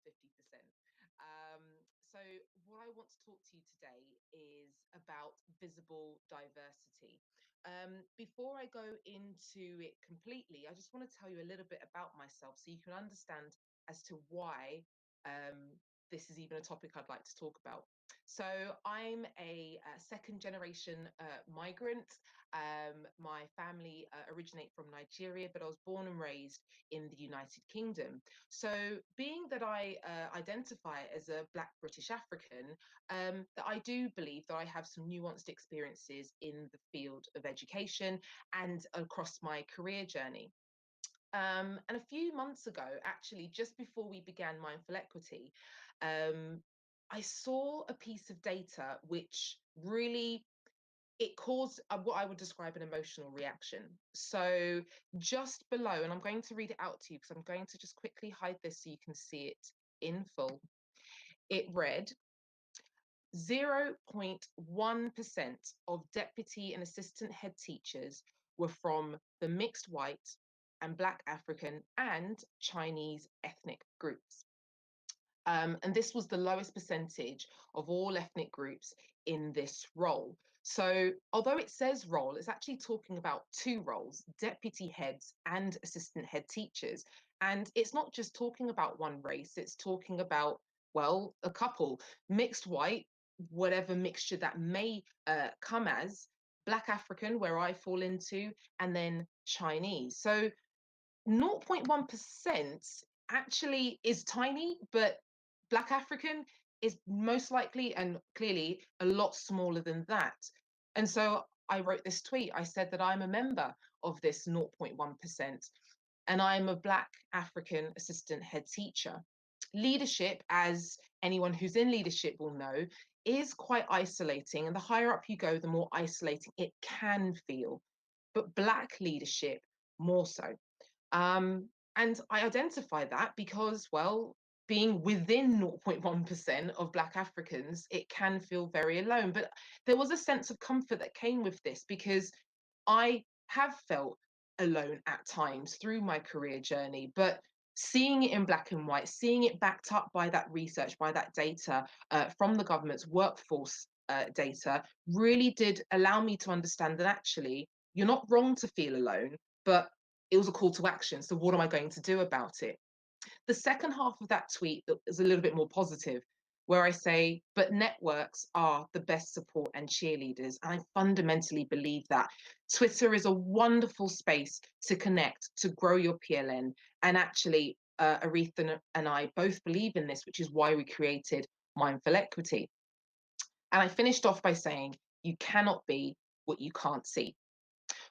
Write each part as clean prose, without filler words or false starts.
50%. So what I want to talk to you today is about visible diversity. Before I go into it completely, I just want to tell you a little bit about myself so you can understand as to why this is even a topic I'd like to talk about. So I'm a second generation migrant. My family originate from Nigeria, but I was born and raised in the United Kingdom. So, being that I identify as a Black British African, that I do believe that I have some nuanced experiences in the field of education and across my career journey. And a few months ago, actually, just before we began Mindful Equity, um, I saw a piece of data which really it caused what I would describe an emotional reaction. So just below, and I'm going to read it out to you because I'm going to just quickly hide this so you can see it in full. It read 0.1% of deputy and assistant head teachers were from the mixed white and Black African and Chinese ethnic groups. And this was the lowest percentage of all ethnic groups in this role. So, although it says role, it's actually talking about two roles, deputy heads and assistant head teachers. And it's not just talking about one race, it's talking about, well, a couple, mixed white, whatever mixture that may come as, Black African, where I fall into, and then Chinese. So, 0.1% actually is tiny, but Black African is most likely and clearly a lot smaller than that. And so I wrote this tweet. I said that I'm a member of this 0.1%, and I'm a Black African assistant head teacher. Leadership, as anyone who's in leadership will know, is quite isolating. And the higher up you go, the more isolating it can feel. But Black leadership, more so. And I identify that because, well, being within 0.1% of Black Africans, it can feel very alone. But there was a sense of comfort that came with this because I have felt alone at times through my career journey. But seeing it in black and white, seeing it backed up by that research, by that data from the government's workforce data, really did allow me to understand that actually you're not wrong to feel alone, but it was a call to action. So, what am I going to do about it? The second half of that tweet is a little bit more positive, where I say, but networks are the best support and cheerleaders. And I fundamentally believe that. Twitter is a wonderful space to connect, to grow your PLN. And actually, Aretha and I both believe in this, which is why we created Mindful Equity. And I finished off by saying, you cannot be what you can't see.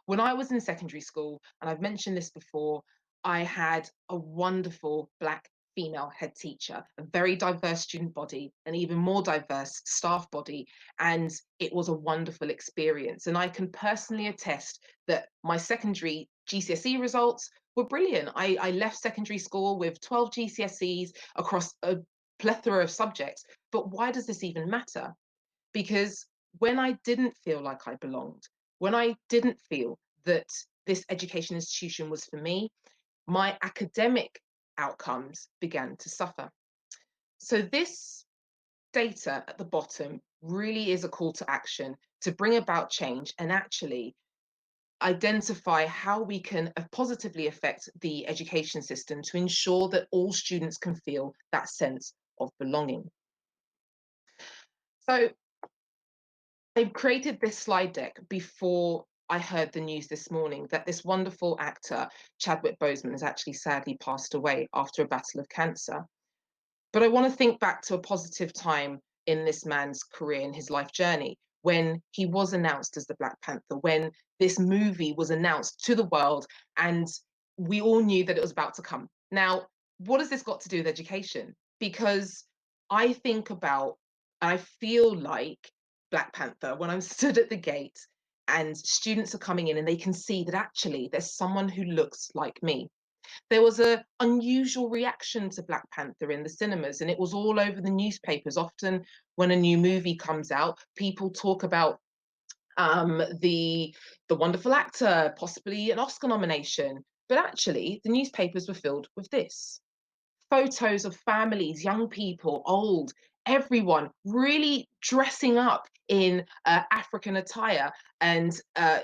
When I was in secondary school, and I've mentioned this before, I had a wonderful Black female head teacher, a very diverse student body, an even more diverse staff body, and it was a wonderful experience. And I can personally attest that my secondary GCSE results were brilliant. I left secondary school with 12 GCSEs across a plethora of subjects. But why does this even matter? Because when I didn't feel like I belonged, when I didn't feel that this education institution was for me, my academic outcomes began to suffer. So, this data at the bottom really is a call to action to bring about change and actually identify how we can positively affect the education system to ensure that all students can feel that sense of belonging. So, I created this slide deck before I heard the news this morning that this wonderful actor, Chadwick Boseman, has actually sadly passed away after a battle of cancer. But I want to think back to a positive time in this man's career and his life journey when he was announced as the Black Panther, when this movie was announced to the world and we all knew that it was about to come. Now, what has this got to do with education? Because I think about, I feel like Black Panther when I'm stood at the gate and students are coming in and they can see that actually there's someone who looks like me. There was an unusual reaction to Black Panther in the cinemas, and it was all over the newspapers. Often, when a new movie comes out, people talk about the wonderful actor, possibly an Oscar nomination. But actually, the newspapers were filled with this: photos of families, young people, old, everyone really dressing up in African attire and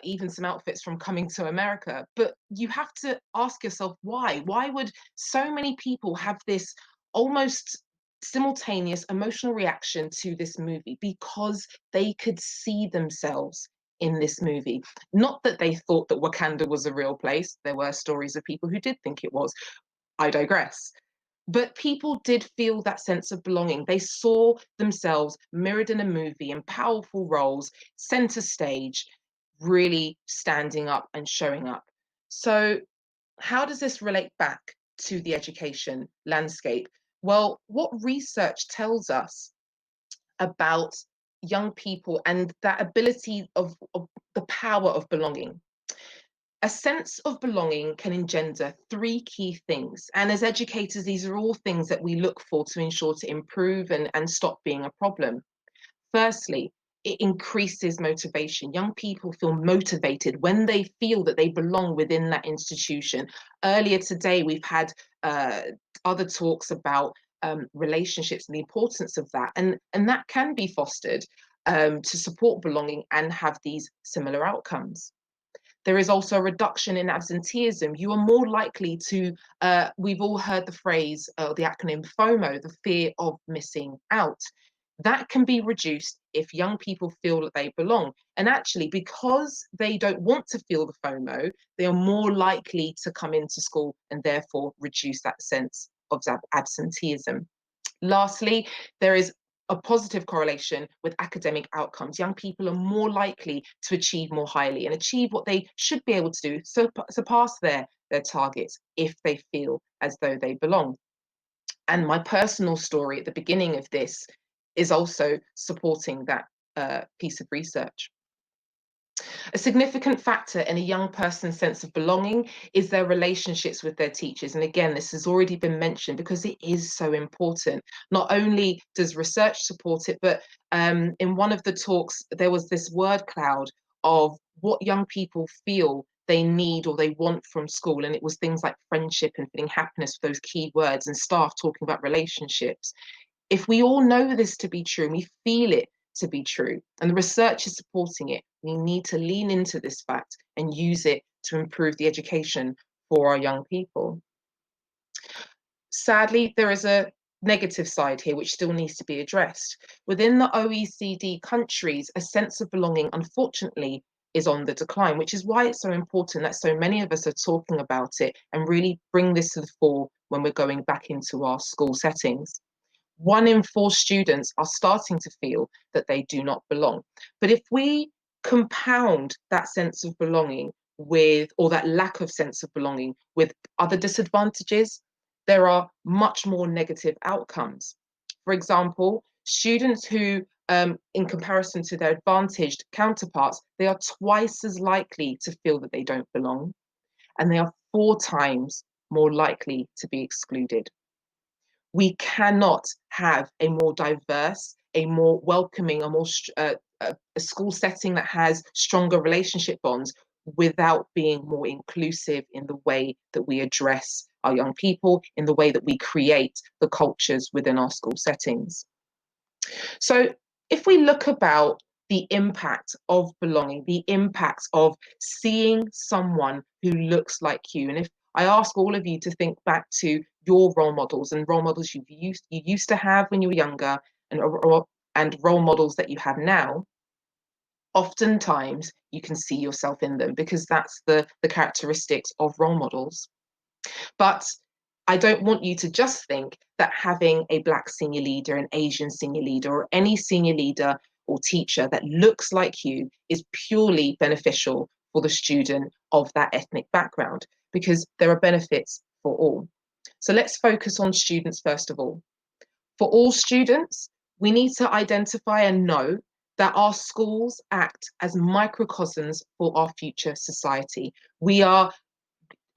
even some outfits from Coming to America. But you have to ask yourself why? Why would so many people have this almost simultaneous emotional reaction to this movie? Because they could see themselves in this movie. Not that they thought that Wakanda was a real place. There were stories of people who did think it was. I digress. But people did feel that sense of belonging. They saw themselves mirrored in a movie in powerful roles, center stage, really standing up and showing up. So, how does this relate back to the education landscape? Well, what research tells us about young people and that ability of the power of belonging. A sense of belonging can engender three key things. And as educators, these are all things that we look for to ensure to improve and stop being a problem. Firstly, it increases motivation. Young people feel motivated when they feel that they belong within that institution. Earlier today, we've had uh, other talks about relationships and the importance of that. And that can be fostered to support belonging and have these similar outcomes. There is also a reduction in absenteeism. You are more likely to, we've all heard the phrase, the acronym FOMO, the fear of missing out. That can be reduced if young people feel that they belong. And actually, because they don't want to feel the FOMO, they are more likely to come into school and therefore reduce that sense of absenteeism. Lastly, there is a positive correlation with academic outcomes. Young people are more likely to achieve more highly and achieve what they should be able to do, so surpass their targets if they feel as though they belong. And my personal story at the beginning of this is also supporting that piece of research. A significant factor in a young person's sense of belonging is their relationships with their teachers. And again, this has already been mentioned because it is so important. Not only does research support it, but in one of the talks, there was this word cloud of what young people feel they need or they want from school. And it was things like friendship and feeling happiness, those key words, and staff talking about relationships. If we all know this to be true and we feel it to be true, and the research is supporting it, we need to lean into this fact and use it to improve the education for our young people. Sadly, there is a negative side here which still needs to be addressed. Within the OECD countries, a sense of belonging, unfortunately, is on the decline, which is why it's so important that so many of us are talking about it and really bring this to the fore when we're going back into our school settings. 1 in 4 students are starting to feel that they do not belong. But if we compound that sense of belonging with, or that lack of sense of belonging with other disadvantages, there are much more negative outcomes. For example, students who, in comparison to their advantaged counterparts, they are twice as likely to feel that they don't belong, and they are 4 times more likely to be excluded. We cannot have a more diverse, a more welcoming, a school setting that has stronger relationship bonds without being more inclusive in the way that we address our young people, in the way that we create the cultures within our school settings. So if we look about the impact of belonging, the impact of seeing someone who looks like you, and if I ask all of you to think back to your role models and role models you used to have when you were younger, and role models that you have now, oftentimes you can see yourself in them because that's the characteristics of role models. But I don't want you to just think that having a Black senior leader, an Asian senior leader, or any senior leader or teacher that looks like you is purely beneficial for the student of that ethnic background, because there are benefits for all. So let's focus on students first of all. For all students, we need to identify and know that our schools act as microcosms for our future society. We are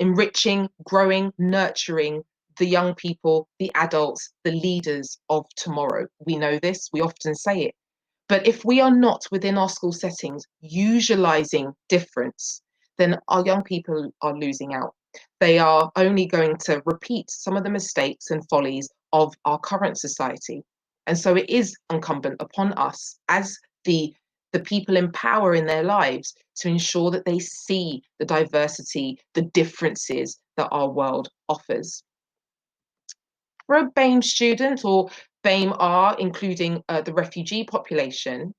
enriching, growing, nurturing the young people, the adults, the leaders of tomorrow. We know this, we often say it. But if we are not within our school settings utilizing difference, then our young people are losing out. they are only going to repeat some of the mistakes and follies of our current society. And so it is incumbent upon us as the people in power in their lives to ensure that they see the diversity, the differences that our world offers. For a BAME student or BAME R, including the refugee population,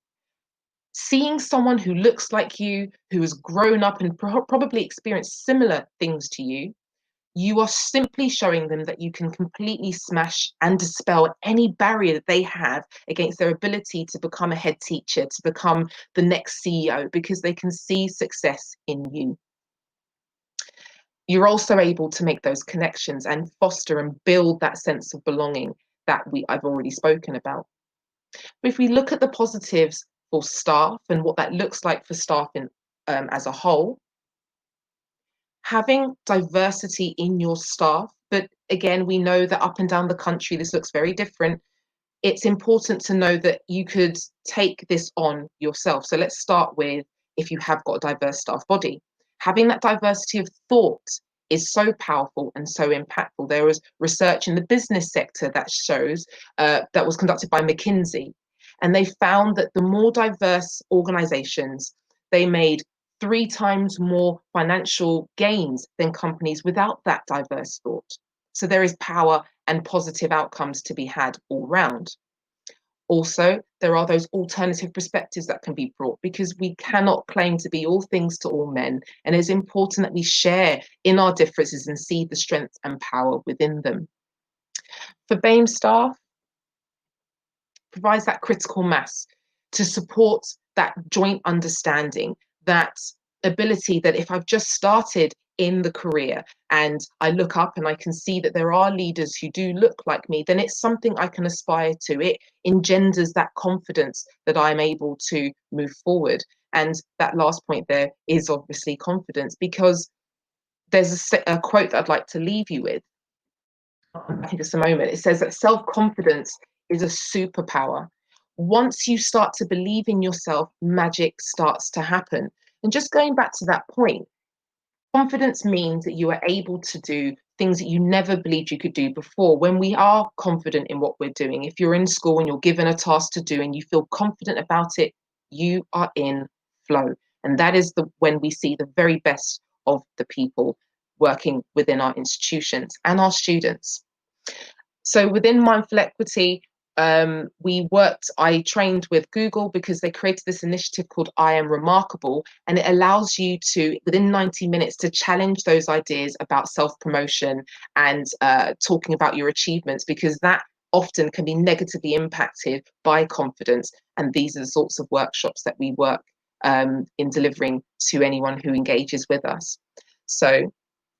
seeing someone who looks like you, who has grown up and probably experienced similar things to you are simply showing them that you can completely smash and dispel any barrier that they have against their ability to become a head teacher, to become the next CEO, because they can see success in you. You're also able to make those connections and foster and build that sense of belonging that I've already spoken about. But if we look at the positives for staff and what that looks like for staff as a whole, having diversity in your staff, but again, we know that up and down the country, this looks very different. It's important to know that you could take this on yourself. So let's start with if you have got a diverse staff body. Having that diversity of thought is so powerful and so impactful. There was research in the business sector that shows that was conducted by McKinsey, and they found that the more diverse organizations, they made 3 times more financial gains than companies without that diverse thought. So there is power and positive outcomes to be had all round. Also, there are those alternative perspectives that can be brought, because we cannot claim to be all things to all men. And it's important that we share in our differences and see the strength and power within them. For BAME staff, provides that critical mass to support that joint understanding, that ability that if I've just started in the career and I look up and I can see that there are leaders who do look like me, then it's something I can aspire to. It engenders that confidence that I'm able to move forward. And that last point there is obviously confidence, because there's a quote that I'd like to leave you with. I think just a moment. It says that self-confidence is a superpower. Once you start to believe in yourself, magic starts to happen. And just going back to that point, confidence means that you are able to do things that you never believed you could do before. When we are confident in what we're doing, if you're in school and you're given a task to do and you feel confident about it, you are in flow. And that is when we see the very best of the people working within our institutions and our students. So within Mindful Equity, I trained with Google because they created this initiative called I Am Remarkable, and it allows you to, within 90 minutes, to challenge those ideas about self-promotion and talking about your achievements, because that often can be negatively impacted by confidence. And these are the sorts of workshops that we work in delivering to anyone who engages with us. So,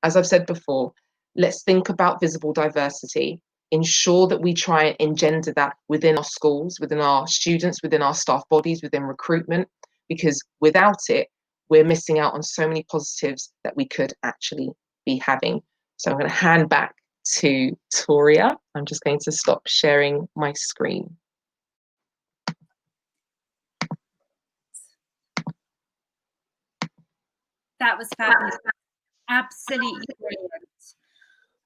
as I've said before, let's think about visible diversity. Ensure that we try and engender that within our schools, within our students, within our staff bodies, within recruitment, because without it, we're missing out on so many positives that we could actually be having. So I'm going to hand back to Toria. I'm just going to stop sharing my screen. That was fabulous. Absolutely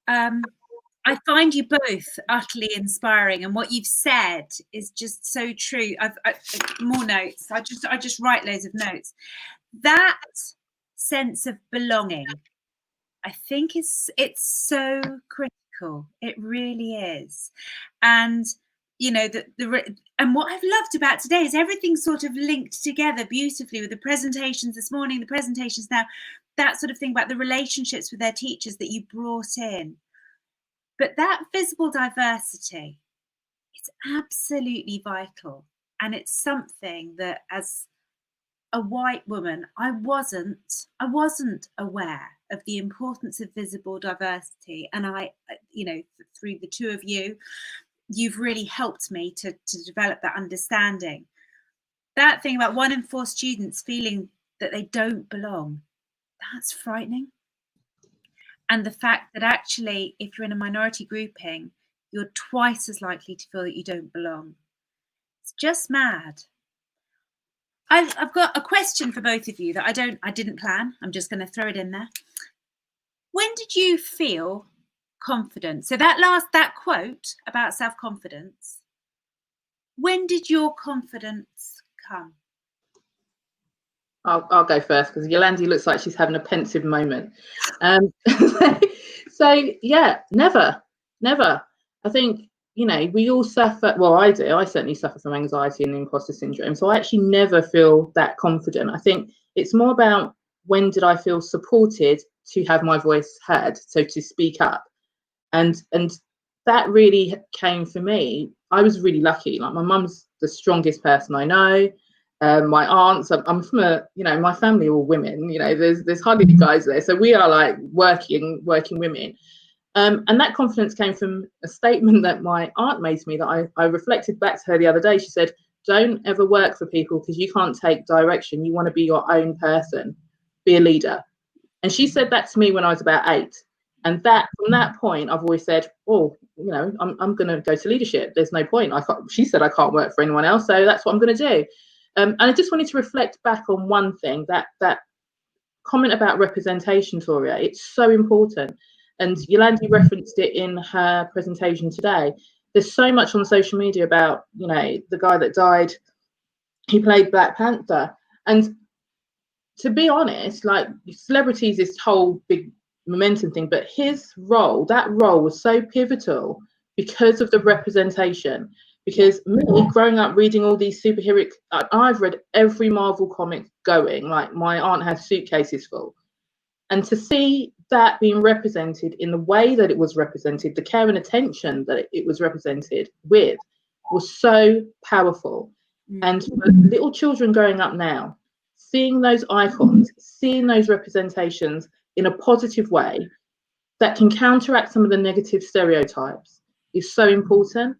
brilliant. I find you both utterly inspiring, and what you've said is just so true. I've more notes. I just write loads of notes. That sense of belonging, I think, it's so critical. It really is. And you know, and what I've loved about today is everything sort of linked together beautifully with the presentations this morning, the presentations now, that sort of thing about the relationships with their teachers that you brought in. But that visible diversity, it's absolutely vital. And it's something that, as a white woman, I wasn't aware of the importance of visible diversity. And I, you know, through the two of you, you've really helped me to develop that understanding. That thing about 1 in 4 students feeling that they don't belong, that's frightening. And the fact that actually, if you're in a minority grouping, you're twice as likely to feel that you don't belong. It's just mad. I've got a question for both of you that I didn't plan. I'm just going to throw it in there. When did you feel confident? So that quote about self-confidence, when did your confidence come? I'll go first because Youlande looks like she's having a pensive moment. So yeah, never. I think, we all suffer. Well, I do. I certainly suffer from anxiety and imposter syndrome. So I actually never feel that confident. I think it's more about when did I feel supported to have my voice heard, so to speak up, and that really came for me. I was really lucky. Like, my mum's the strongest person I know. My aunts, I'm from my family are all women. There's hardly guys there, so we are like working women. And that confidence came from a statement that my aunt made to me that I reflected back to her the other day. She said, "Don't ever work for people because you can't take direction. You want to be your own person, be a leader." And she said that to me when I was about 8. And that from that point, I've always said, "Oh, I'm going to go to leadership. There's no point. She said I can't work for anyone else, so that's what I'm going to do." And I just wanted to reflect back on one thing, that comment about representation, Toria. It's so important. And Youlande referenced it in her presentation today. There's so much on social media about, the guy that died. He played Black Panther. And to be honest, like, celebrities, this whole big momentum thing, but that role was so pivotal because of the representation. Because me, growing up reading all these superhero, I've read every Marvel comic going. Like, my aunt had suitcases full. And to see that being represented in the way that it was represented, the care and attention that it was represented with, was so powerful. And for little children growing up now, seeing those icons, seeing those representations in a positive way that can counteract some of the negative stereotypes is so important.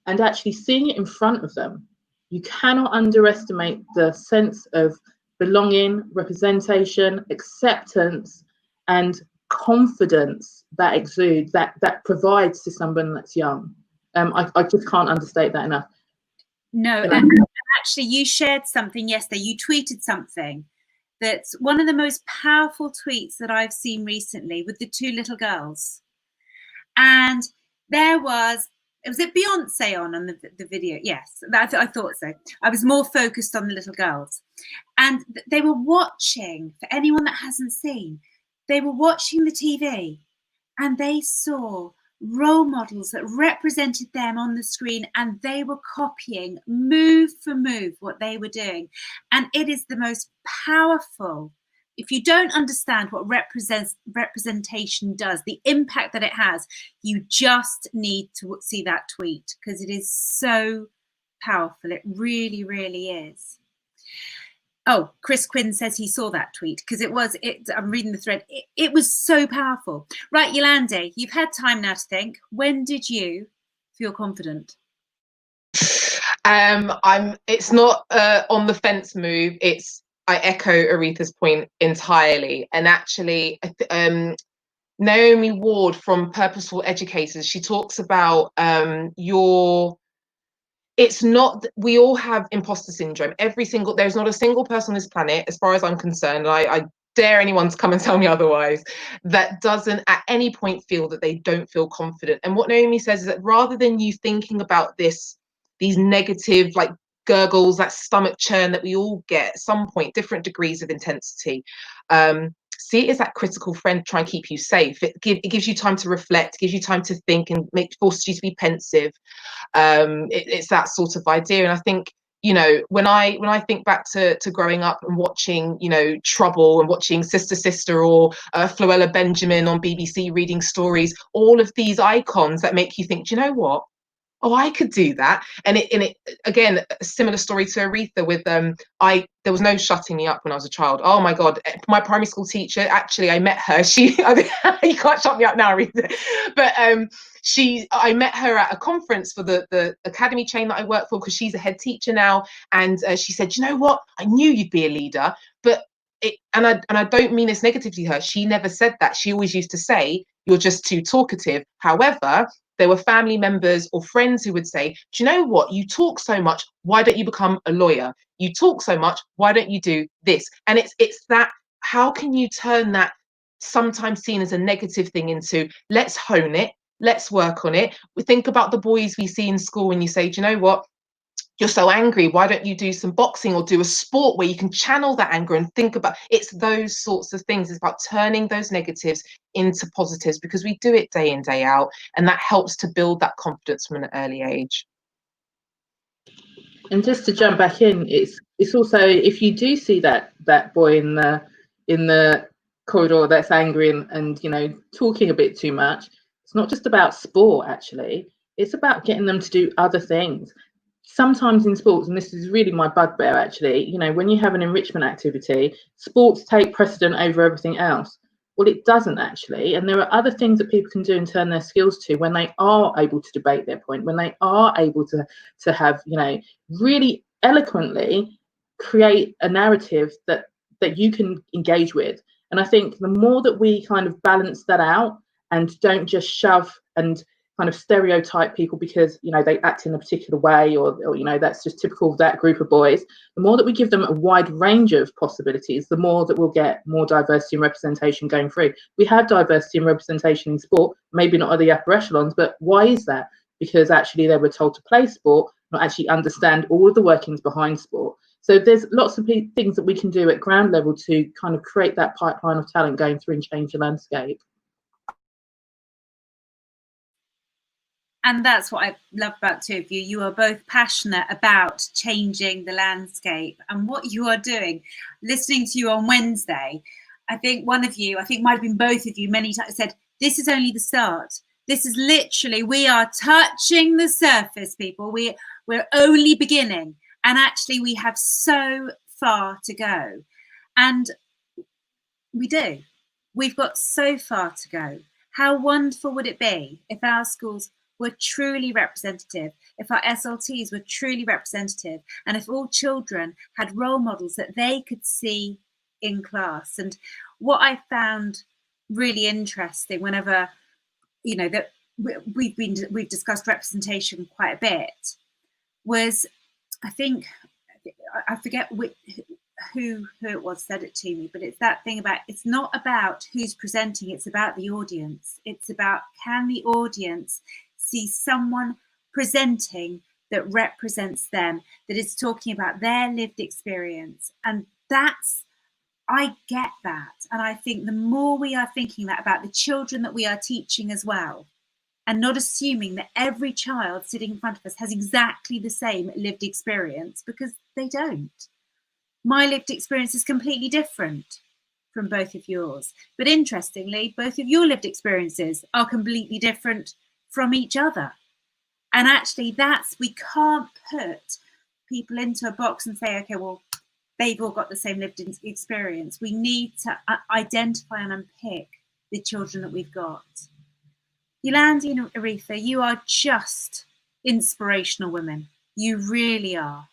And actually seeing it in front of them, you cannot underestimate the sense of belonging, representation, acceptance, and confidence that exudes, that provides to someone that's young. I just can't understate that enough. No, and actually, you shared something yesterday. You tweeted something that's one of the most powerful tweets that I've seen recently, with the 2 little girls. And was it Beyonce on the video? Yes, I thought so. I was more focused on the little girls. And they were watching, for anyone that hasn't seen, they were watching the TV and they saw role models that represented them on the screen, and they were copying move for move what they were doing. And it is the most powerful. If you don't understand what representation does, the impact that it has, you just need to see that tweet, because it is so powerful. It really, really is. Oh, Chris Quinn says he saw that tweet, because I'm reading the thread. It was so powerful. Right, Youlande, you've had time now to think. When did you feel confident? It's not on the fence move. I echo Aretha's point entirely. And actually, Naomi Ward from Purposeful Educators, she talks about it's not, we all have imposter syndrome. There's not a single person on this planet, as far as I'm concerned, I dare anyone to come and tell me otherwise, that doesn't at any point feel that they don't feel confident. And what Naomi says is that rather than you thinking about these negative, like, gurgles, that stomach churn that we all get at some point, different degrees of intensity, see it as that critical friend, try and keep you safe. It gives you time to reflect, gives you time to think, and forces you to be pensive. It's that sort of idea. And I think, when I think back to growing up and watching, Trouble, and watching Sister, or Floella Benjamin on BBC reading stories, all of these icons that make you think, do you know what? Oh, I could do that. And it again, a similar story to Aretha with there was no shutting me up when I was a child. Oh my God, my primary school teacher, actually, I met her. You can't shut me up now, Aretha. But I met her at a conference for the academy chain that I work for, because she's a head teacher now. And she said, you know what? I knew you'd be a leader, but and I don't mean this negatively to her. She never said that. She always used to say, you're just too talkative. However, there were family members or friends who would say, do you know what? You talk so much. Why don't you become a lawyer? You talk so much. Why don't you do this? And it's that, how can you turn that sometimes seen as a negative thing into let's hone it, let's work on it. We think about the boys we see in school and you say, do you know what? You're so angry. Why don't you do some boxing or do a sport where you can channel that anger and think about it's those sorts of things. It's about turning those negatives into positives because we do it day in, day out. And that helps to build that confidence from an early age. And just to jump back in, it's also, if you do see that boy in the corridor that's angry and you know, talking a bit too much, it's not just about sport, actually. It's about getting them to do other things. Sometimes in sports, and this is really my bugbear, actually, you know, when you have an enrichment activity, sports take precedent over everything else. Well, it doesn't actually. And there are other things that people can do and turn their skills to when they are able to debate their point, when they are able to have, you know, really eloquently create a narrative that you can engage with. And I think the more that we kind of balance that out and don't just shove and kind of stereotype people because, you know, they act in a particular way or you know, that's just typical of that group of boys, the more that we give them a wide range of possibilities, the more that we'll get more diversity and representation going through. We have diversity and representation in sport, maybe not at the upper echelons, but why is that? Because actually they were told to play sport, not actually understand all of the workings behind sport. So there's lots of things that we can do at ground level to kind of create that pipeline of talent going through and change the landscape. And that's what I love about two of you. You are both passionate about changing the landscape and what you are doing. Listening to you on Wednesday, I think one of you, I think might have been both of you, many times said, this is only the start. This is literally, we are touching the surface, people. We're only beginning. And actually, we have so far to go. And we do. We've got so far to go. How wonderful would it be if our schools were truly representative, if our SLTs were truly representative, and if all children had role models that they could see in class. And what I found really interesting whenever, you know, that we've discussed representation quite a bit was, I think, I forget who it was said it to me, but it's that thing about, it's not about who's presenting, it's about the audience. It's about, can the audience see someone presenting that represents them, that is talking about their lived experience. And that's, I get that. And I think the more we are thinking that about the children that we are teaching as well, and not assuming that every child sitting in front of us has exactly the same lived experience, because they don't. My lived experience is completely different from both of yours. But interestingly, both of your lived experiences are completely different from each other. And actually we can't put people into a box and say, okay, well, they've all got the same lived experience. We need to identify and unpick the children that we've got. Youlande and Aretha, you are just inspirational women. You really are.